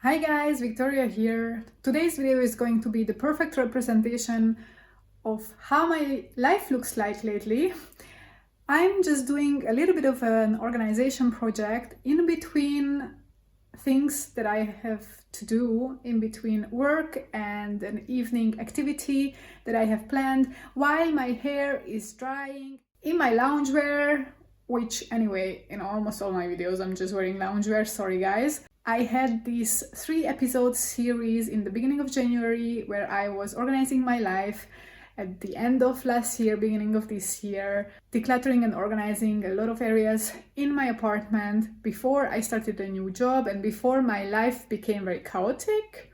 Hi guys, Victoria here. Today's video is going to be the perfect representation of how my life looks like lately. I'm just doing a little bit of an organization project in between things that I have to do, in between work and an evening activity that I have planned, while my hair is drying in my loungewear, which anyway, in almost all my videos I'm just wearing loungewear, sorry guys. I had this 3-episode series in the beginning of January where I was organizing my life. At the end of last year, beginning of this year, decluttering and organizing a lot of areas in my apartment before I started a new job and before my life became very chaotic.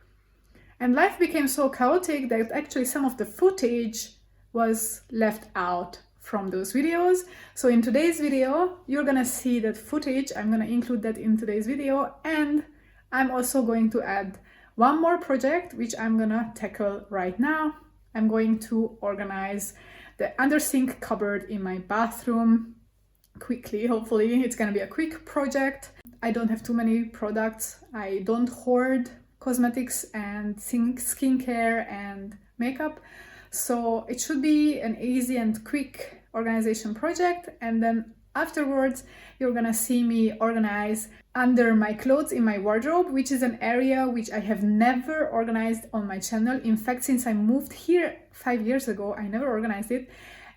And life became so chaotic that actually some of the footage was left out from those videos. So in today's video, you're gonna see that footage. I'm gonna include that in today's video, and I'm also going to add one more project which I'm gonna tackle right now. I'm going to organize the under sink cupboard in my bathroom quickly. Hopefully it's gonna be a quick project. I don't have too many products. I don't hoard cosmetics and skincare and makeup. So it should be an easy and quick organization project, and then afterwards you're gonna see me organize under my clothes in my wardrobe, which is an area which I have never organized on my channel. In fact, since I moved here 5 years ago, I never organized it.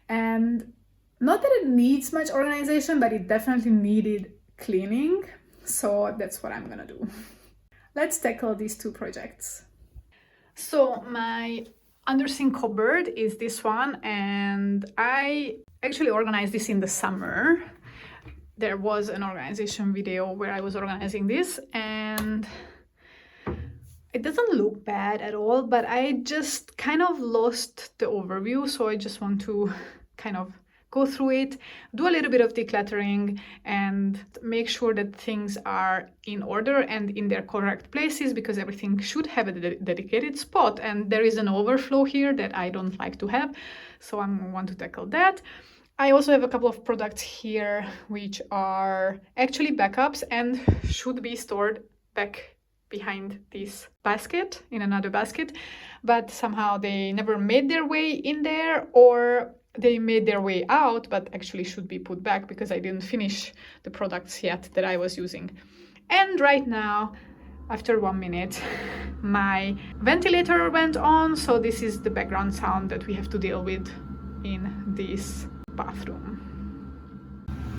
And not that it needs much organization, but it definitely needed cleaning. So that's what I'm gonna do. Let's tackle these two projects. So my under sink cupboard is this one, and I actually organized this in the summer. There was an organization video where I was organizing this, and it doesn't look bad at all, but I just kind of lost the overview, so I just want to kind of go through it, do a little bit of decluttering, and make sure that things are in order and in their correct places, because everything should have a dedicated spot, and there is an overflow here that I don't like to have, so I want to tackle that. I also have a couple of products here which are actually backups and should be stored back behind this basket, in another basket, but somehow they never made their way in there, or they made their way out but actually should be put back because I didn't finish the products yet that I was using. And right now, after 1 minute, my ventilator went on, so this is the background sound that we have to deal with in this bathroom.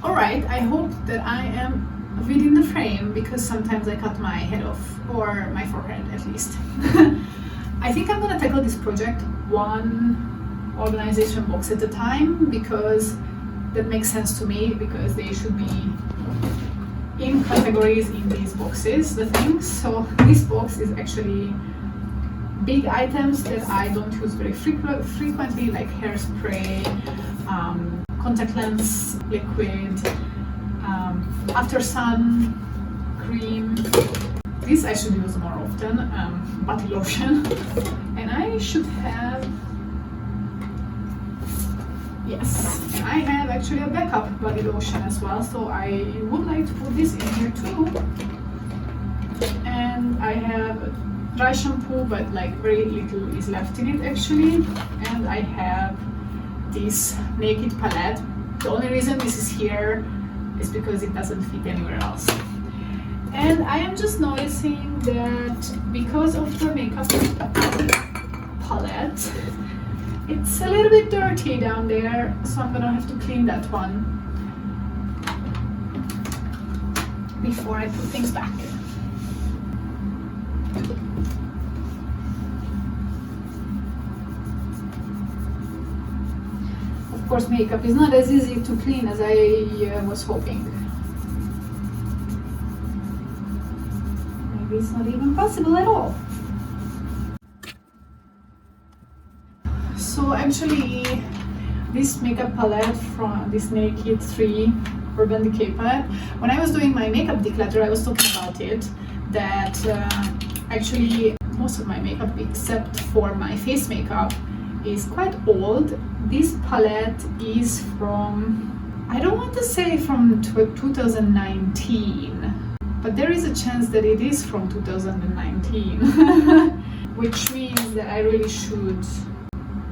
All right, I hope that I am within the frame, because sometimes I cut my head off, or my forehead at least. I think I'm gonna tackle this project one organization box at a time, because that makes sense to me, because they should be in categories in these boxes, the things. So this box is actually big items that I don't use very frequently, like hairspray, contact lens liquid, after sun cream. This I should use more often, body lotion, and I should have, yes, and I have actually a backup body lotion as well, so I would like to put this in here too. And I have dry shampoo, but like very little is left in it actually. And I have this naked palette. The only reason this is here is because it doesn't fit anywhere else. And I am just noticing that because of the makeup palette, it's a little bit dirty down there, so I'm gonna have to clean that one before I put things back. Of course, makeup is not as easy to clean as I was hoping. Maybe it's not even possible at all. So actually, this makeup palette from this Naked 3 Urban Decay palette, when I was doing my makeup declutter, I was talking about it, that actually most of my makeup, except for my face makeup, is quite old. This palette is from, I don't want to say from 2019, but there is a chance that it is from 2019, which means that I really should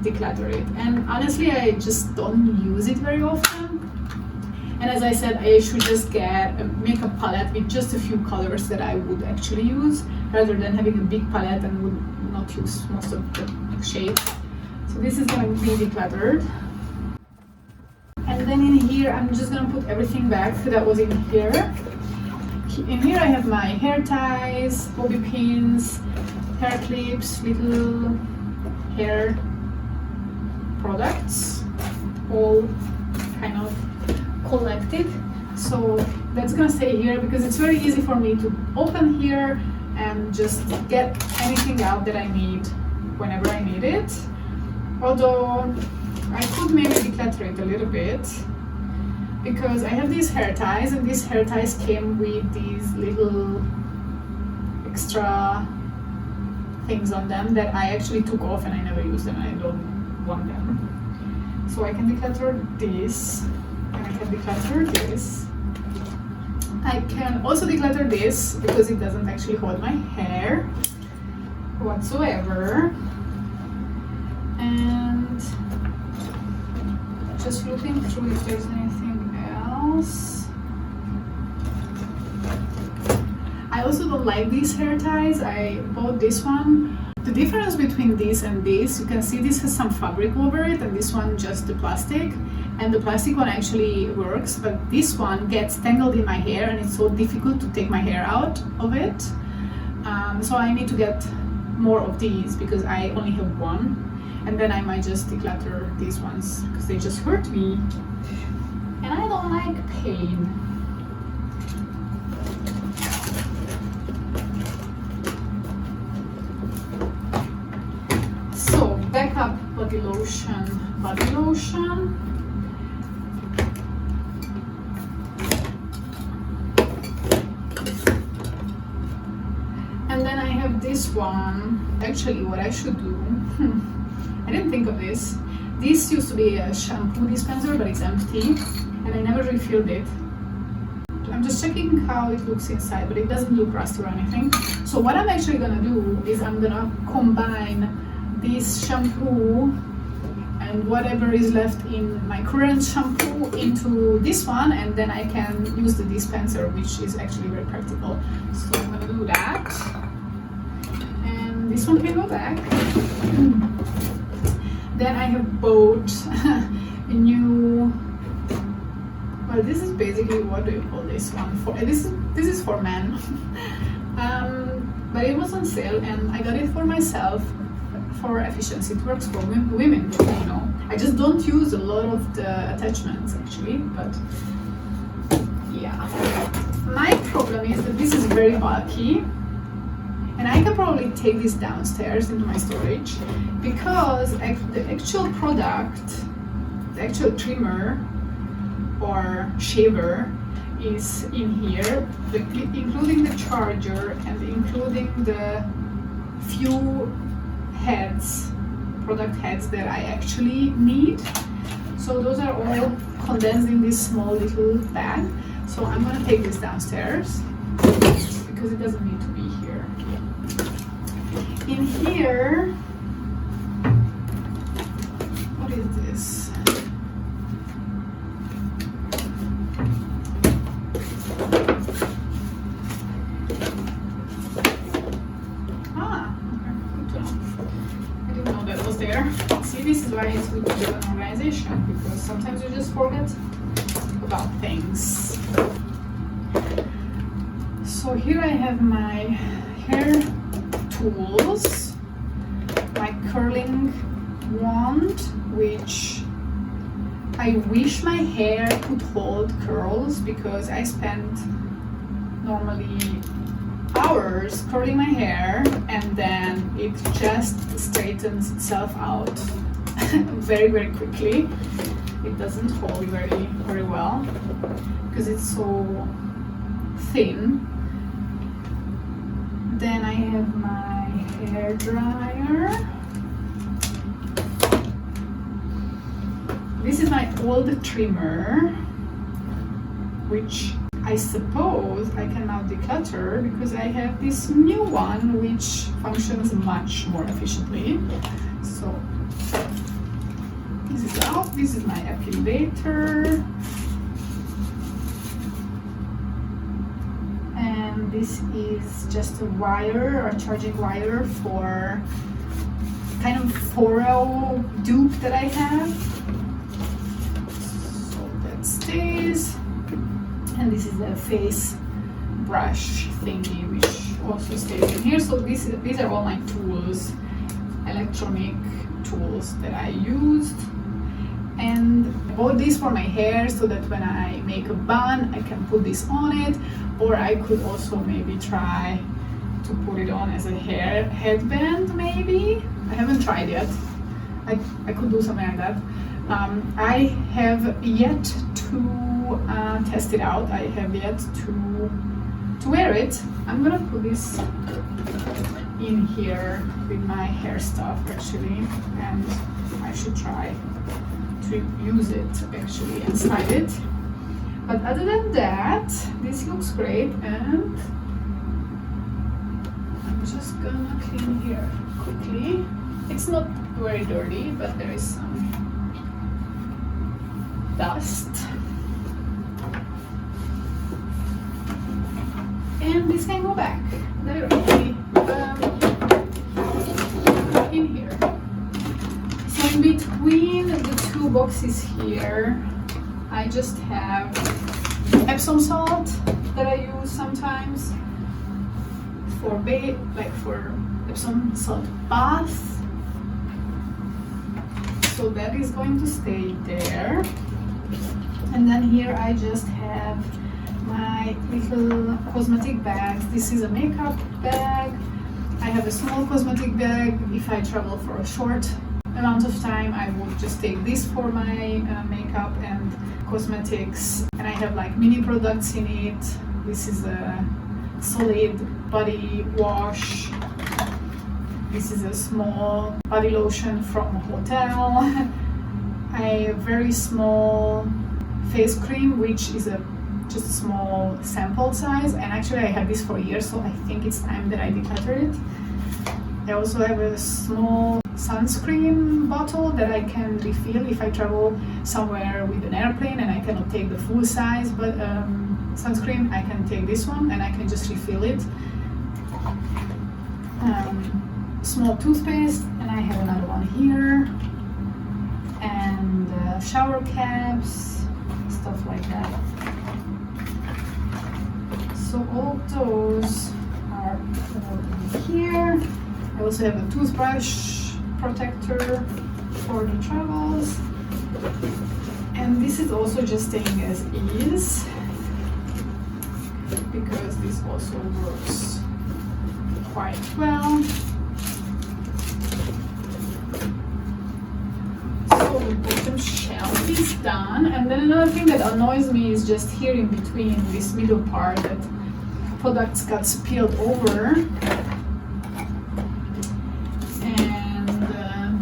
declutter it. And honestly, I just don't use it very often. And as I said, I should just get a makeup palette with just a few colors that I would actually use, rather than having a big palette and would not use most of the shades. So this is going to be decluttered. And then in here, I'm just going to put everything back that was in here. In here I have my hair ties, bobby pins, hair clips, little hair products, all kind of collected. So that's gonna stay here because it's very easy for me to open here and just get anything out that I need whenever I need it. Although I could maybe declutter it a little bit, because I have these hair ties, and these hair ties came with these little extra things on them that I actually took off and I never used them and I don't want them. So I can declutter this, and I can declutter this. I can also declutter this because it doesn't actually hold my hair whatsoever. And just looking through if there's anything else. I also don't like these hair ties. I bought this one. The difference between this and this, you can see this has some fabric over it, and this one just the plastic. And the plastic one actually works, but this one gets tangled in my hair and it's so difficult to take my hair out of it. So I need to get more of these because I only have one. And then I might just declutter these ones because they just hurt me. And I don't like pain. So, backup body lotion. And then I have this one. Actually, what I should do, I didn't think of this. This used to be a shampoo dispenser, but it's empty, and I never refilled it. I'm just checking how it looks inside, but it doesn't look rusty or anything. So what I'm actually gonna do is I'm gonna combine this shampoo and whatever is left in my current shampoo into this one, and then I can use the dispenser, which is actually very practical. So I'm gonna do that. And this one can go back. Then I have bought a new, well, this is basically, what do you call this one for? This is for men. But it was on sale and I got it for myself for efficiency. It works for women, you know. I just don't use a lot of the attachments actually, but yeah. My problem is that this is very bulky. And I can probably take this downstairs into my storage because the actual product, the actual trimmer or shaver is in here, including the charger and including the few heads, product heads that I actually need. So those are all condensed in this small little bag. So I'm gonna take this downstairs because it doesn't need to be here. In here, what is this? Ah, okay, good to know. I didn't know that was there. See, this is why it's good to do an organization, because sometimes you just forget about things. So here I have my hair tools, my curling wand, which I wish my hair could hold curls because I spend normally hours curling my hair and then it just straightens itself out very, very quickly. It doesn't hold very, very well because it's so thin. Then I have my hair dryer. This is my old trimmer, which I suppose I can now declutter because I have this new one which functions much more efficiently. So this is out, this is my applicator. And this is just a wire, a charging wire for kind of 4-row dupe that I have. So that stays. And this is the face brush thingy which also stays in here. So these are all my tools, electronic tools that I used. And I bought this for my hair so that when I make a bun I can put this on it, or I could also maybe try to put it on as a headband maybe. I haven't tried yet. I could do something like that. I have yet to test it out. I have yet to wear it. I'm gonna put this in here with my hair stuff actually, and I should try to use it actually and style it. But other than that, this looks great, and I'm just gonna clean here quickly. It's not very dirty, but there is some dust. And this can go back directly in here. So in between the two boxes here, I just have Epsom salt that I use sometimes for for Epsom salt bath. So that is going to stay there. And then here I just have my little cosmetic bags. This is a makeup bag. I have a small cosmetic bag. If I travel for a short amount of time, I would just take this for my makeup and cosmetics. And I have like mini products in it. This is a solid body wash. This is a small body lotion from a hotel. I have a very small face cream, which is just a small sample size, and actually I had this for years, so I think it's time that I declutter it. I also have a small sunscreen bottle that I can refill if I travel somewhere with an airplane and I cannot take the full size, but sunscreen, I can take this one and I can just refill it. Small toothpaste, and I have another one here, and shower caps, stuff like that. So all those are over here. I also have a toothbrush protector for the travels, and this is also just staying as is because this also works quite well. So the bottom shelf is done, and then another thing that annoys me is just here in between this middle part that products got spilled over, and I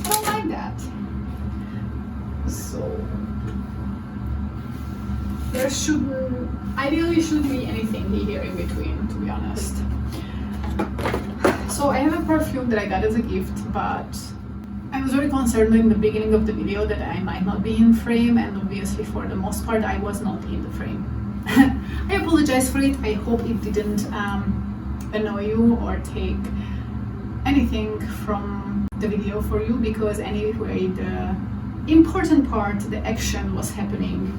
don't like that. So there ideally shouldn't be anything here in between, to be honest. So I have a perfume that I got as a gift, but I was very concerned in the beginning of the video that I might not be in frame, and obviously for the most part I was not in the frame. I apologize for it. I hope it didn't annoy you or take anything from the video for you, because anyway the important part, the action, was happening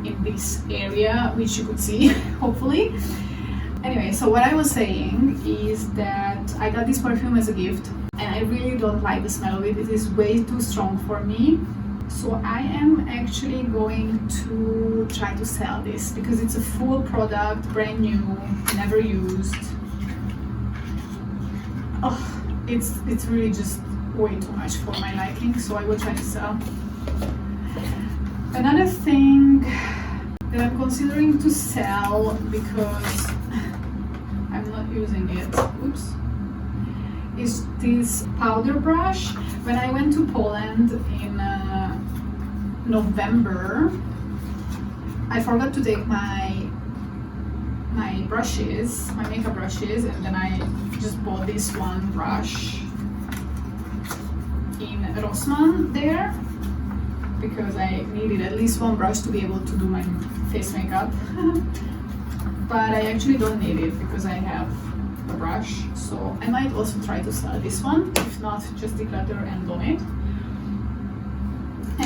in this area, which you could see hopefully. Anyway, so what I was saying is that I got this perfume as a gift, and I really don't like the smell of it. It is way too strong for me. So I am actually going to try to sell this because it's a full product, brand new, never used. Oh, it's really just way too much for my liking, so I will try to sell. Another thing that I'm considering to sell because I'm not using it, oops, is this powder brush. When I went to Poland in November, I forgot to take my brushes, my makeup brushes, and then I just bought this one brush in Rossmann there because I needed at least one brush to be able to do my face makeup. But I actually don't need it because I have a brush, so I might also try to sell this one, if not just declutter and donate.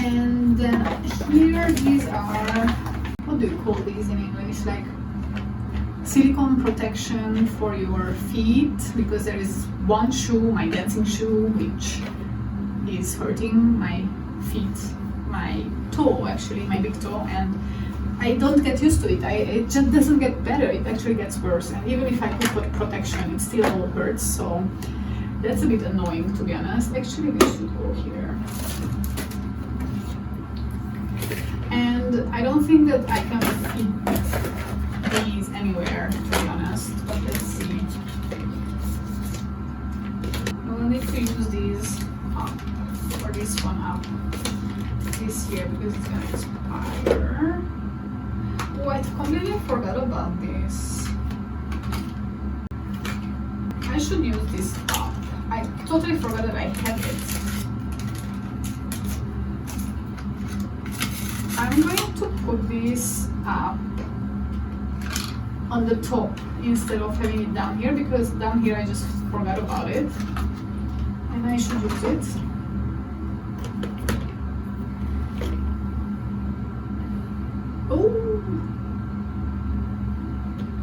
And then here these are, what do you call these in English, like silicone protection for your feet, because there is one shoe, my dancing shoe, which is hurting my feet, my toe actually, my big toe, and I don't get used to it. It just doesn't get better, it actually gets worse, and even if I put protection it still hurts, so that's a bit annoying, to be honest. Actually we should go here. And I don't think that I can fit these anywhere, to be honest, but let's see. I will need to use these up, or this one up, this here, because it's gonna expire. Oh, I completely forgot about this. I should use this up. I totally forgot that I had it. I'm going to put this up on the top instead of having it down here, because down here I just forgot about it and I should use it. Oh,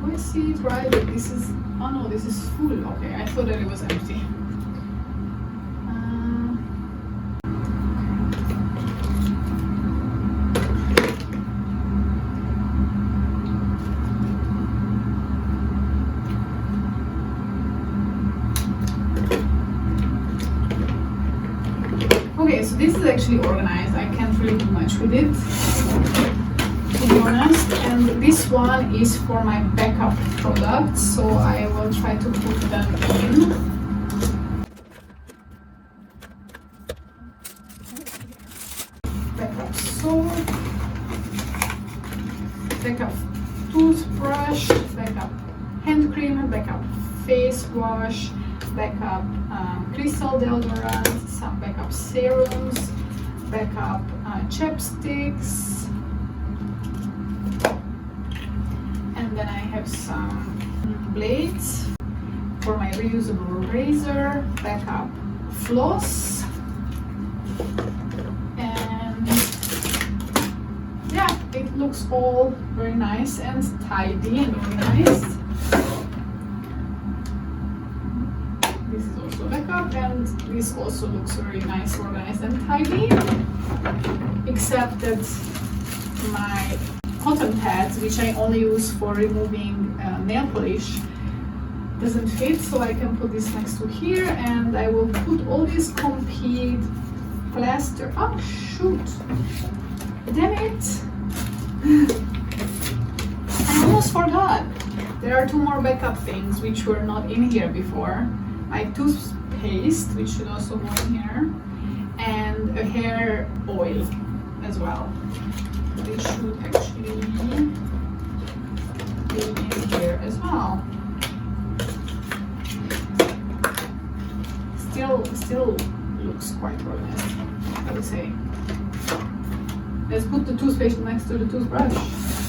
I see it right. This is, oh no, this is full. Okay, I thought that it was empty. Okay, so this is actually organized. I can't really do much with it, to be honest. And this one is for my backup products, so I will try to put them in. Backup soap, backup toothbrush, backup hand cream, backup face wash, backup crystal deodorant, some backup serums, backup chapsticks, and then I have some blades for my reusable razor, backup floss, and yeah, it looks all very nice and tidy and organized. This is also backup, and this also looks very nice, organized and tidy, except that my cotton pads, which I only use for removing nail polish, doesn't fit, so I can put this next to here, and I will put all this complete plaster. Oh shoot, damn it. I almost forgot. There are two more backup things which were not in here before. My toothpaste, which should also go in here, and a hair oil as well, which should actually be in here as well. Still looks quite organized, I would say. Let's put the toothpaste next to the toothbrush.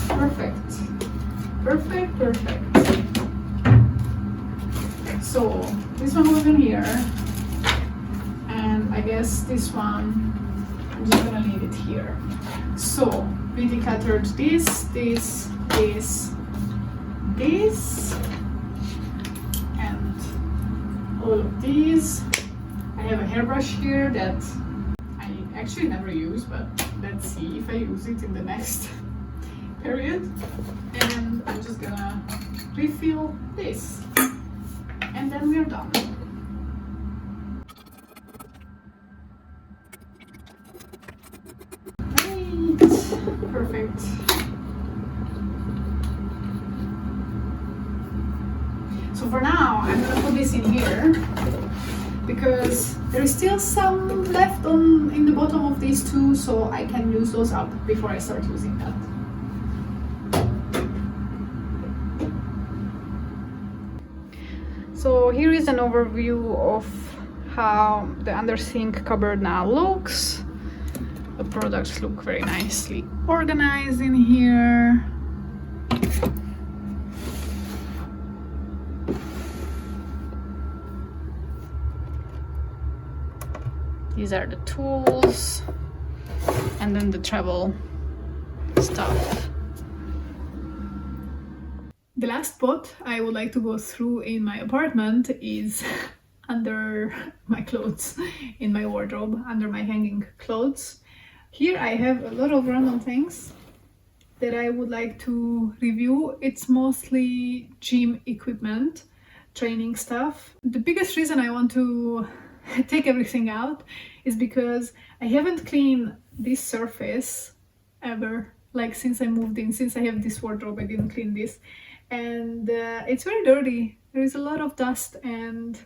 Perfect. Perfect, perfect. So this one goes in here, and I guess this one, I'm just gonna leave it here. So we decluttered this, and all of these. I have a hairbrush here that I actually never use, but let's see if I use it in the next period. And I'm just gonna refill this, and then we're done. Great, perfect. So for now, I'm gonna put this in here because there is still some left in the bottom of these two, so I can use those up before I start using that. So here is an overview of how the under sink cupboard now looks. The products look very nicely organized in here. These are the tools, and then the travel stuff. The last spot I would like to go through in my apartment is under my clothes, in my wardrobe, under my hanging clothes. Here I have a lot of random things that I would like to review. It's mostly gym equipment, training stuff. The biggest reason I want to take everything out is because I haven't cleaned this surface ever. Like since I moved in, since I have this wardrobe, I didn't clean this. And it's very dirty. There is a lot of dust and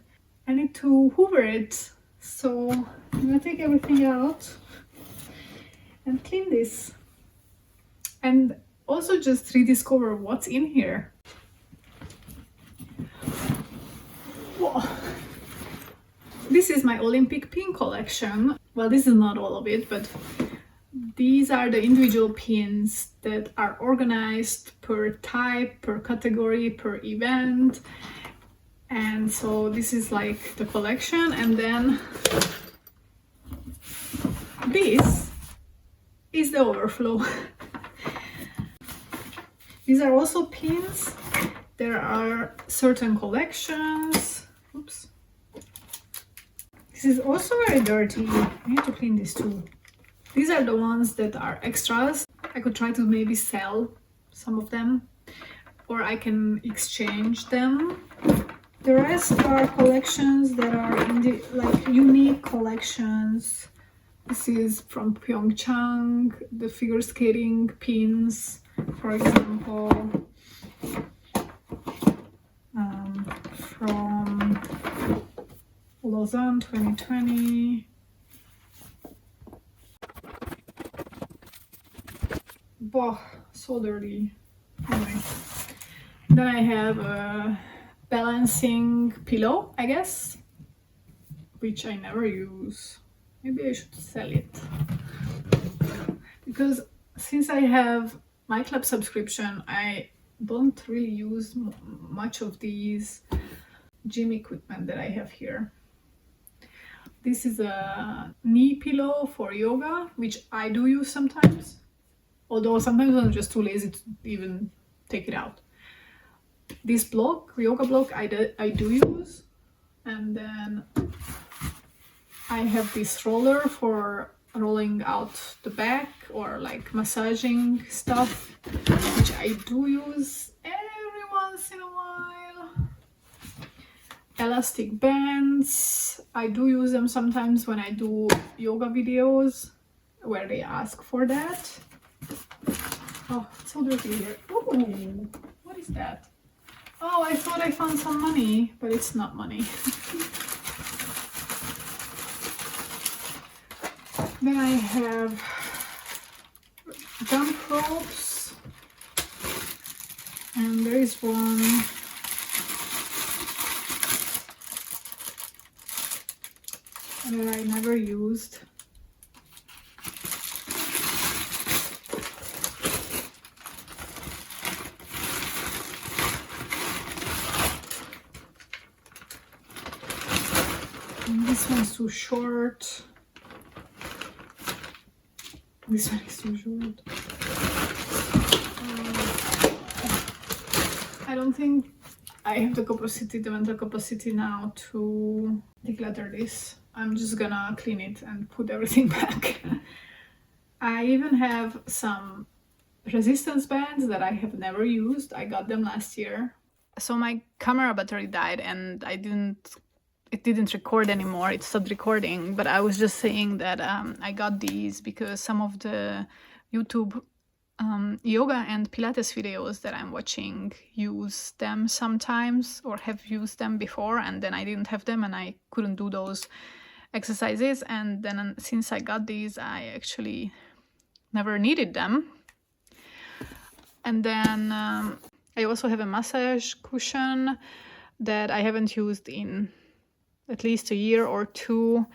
I need to hoover it. So I'm gonna take everything out and clean this. And also just rediscover what's in here. Whoa. This is my Olympic pin collection. Well, this is not all of it, but these are the individual pins that are organized per type, per category, per event. And so this is like the collection. And then this is the overflow. These are also pins. There are certain collections. Oops. This is also very dirty. I need to clean this too. These are the ones that are extras. I could try to maybe sell some of them, or I can exchange them. The rest are collections that are like unique collections. This is from Pyeongchang, the figure skating pins, for example, from Lausanne 2020. Boah, so dirty. Anyway, then I have a balancing pillow, I guess, which I never use. Maybe I should sell it, because since I have my club subscription, I don't really use much of these gym equipment that I have here. This is a knee pillow for yoga, which I do use sometimes, although sometimes I'm just too lazy to even take it out. This block, yoga block, I do use. And then I have this roller for rolling out the back or like massaging stuff, which I do use every once in a while. Elastic bands, I do use them sometimes when I do yoga videos where they ask for that. Oh, it's so dirty here. Ooh, what is that? Oh, I thought I found some money, but it's not money. Then I have jump ropes, and there is one that I never used. And this one's too short. This one is too short. I don't think I have the capacity, the mental capacity now to declutter this. I'm just gonna clean it and put everything back. I even have some resistance bands that I have never used. I got them last year. So my camera battery died and it didn't record anymore. It stopped recording, but I was just saying that I got these because some of the YouTube yoga and Pilates videos that I'm watching use them sometimes or have used them before, and then I didn't have them and I couldn't do those exercises. And then since I got these, I actually never needed them. And then I also have a massage cushion that I haven't used in at least a year or two.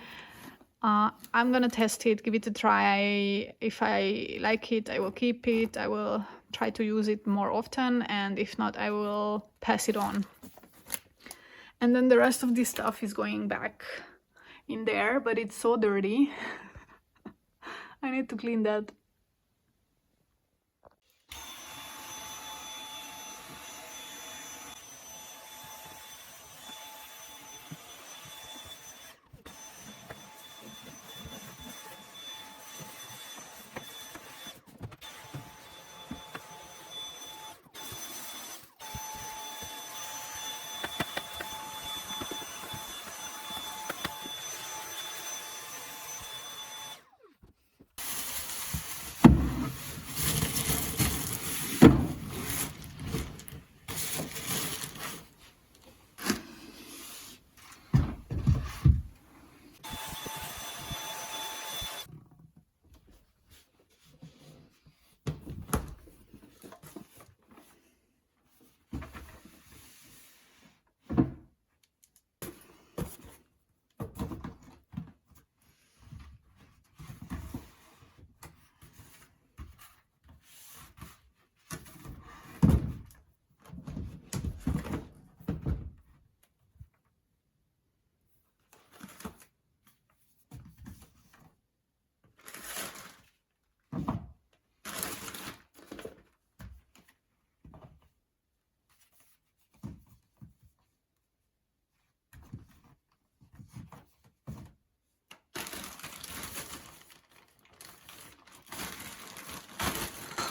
I'm gonna test it, give it a try. If I like it, I will keep it. I will try to use it more often, and if not, I will pass it on. And then the rest of this stuff is going back in there, but it's so dirty. I need to clean that.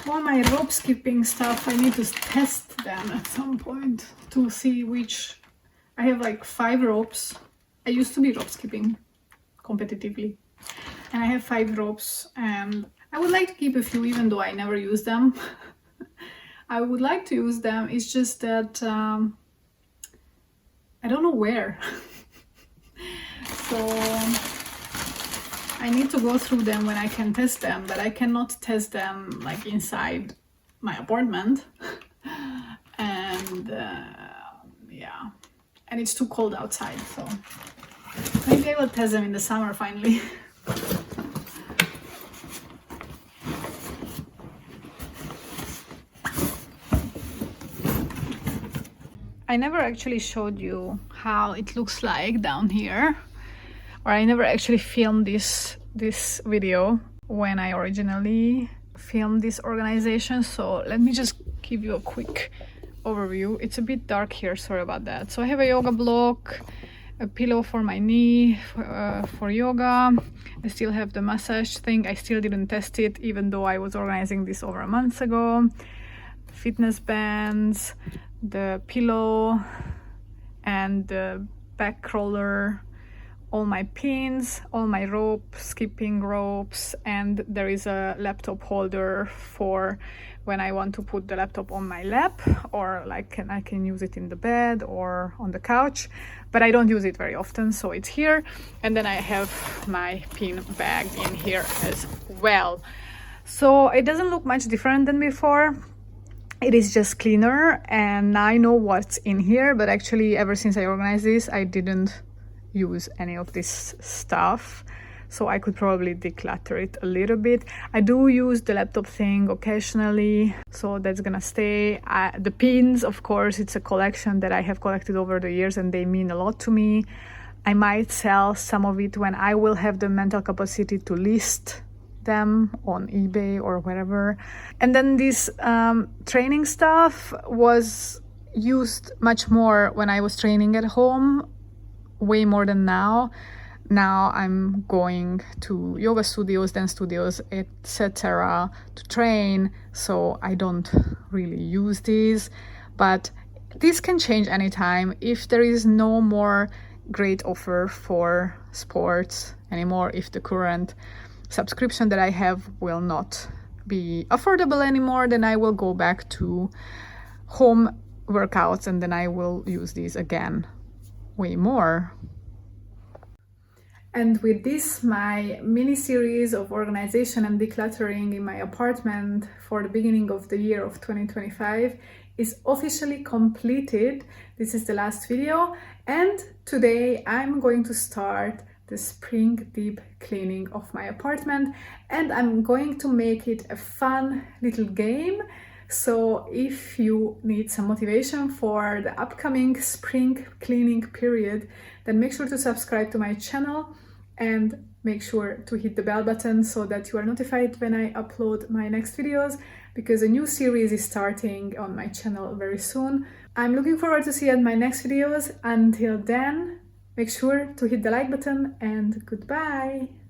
All my rope skipping stuff, I need to test them at some point to see which. I have like 5 ropes. I used to be rope skipping competitively, and I have 5 ropes, and I would like to keep a few even though I never use them. I would like to use them, it's just that I don't know where. So I need to go through them when I can test them, but I cannot test them like inside my apartment. And yeah, and it's too cold outside, so maybe I will test them in the summer finally. I never actually showed you how it looks like down here, or I never actually filmed this video when I originally filmed this organization, so let me just give you a quick overview. It's a bit dark here, sorry about that. So I have a yoga block, a pillow for my knee for yoga. I still have the massage thing. I still didn't test it even though I was organizing this over a month ago. Fitness bands, the pillow and the back roller, all my pins, all my skipping ropes, and there is a laptop holder for when I want to put the laptop on my lap, or like I can use it in the bed or on the couch, but I don't use it very often, so it's here. And then I have my pin bag in here as well. So it doesn't look much different than before. It is just cleaner, and I know what's in here, but actually ever since I organized this, I didn't use any of this stuff, so I could probably declutter it a little bit. I do use the laptop thing occasionally, so that's gonna stay. The pins, of course, it's a collection that I have collected over the years and they mean a lot to me. I might sell some of it when I will have the mental capacity to list them on eBay or wherever. And then this training stuff was used much more when I was training at home, way more than now. Now I'm going to yoga studios, dance studios, etc. to train, so I don't really use these. But this can change anytime if there is no more great offer for sports anymore, if the current subscription that I have will not be affordable anymore, then I will go back to home workouts, and then I will use these again way more. And with this, my mini series of organization and decluttering in my apartment for the beginning of the year of 2025 is officially completed. This is the last video, and today I'm going to start the spring deep cleaning of my apartment, and I'm going to make it a fun little game. So if you need some motivation for the upcoming spring cleaning period, then make sure to subscribe to my channel and make sure to hit the bell button so that you are notified when I upload my next videos, because a new series is starting on my channel very soon. I'm looking forward to see you in my next videos. Until then, make sure to hit the like button and goodbye!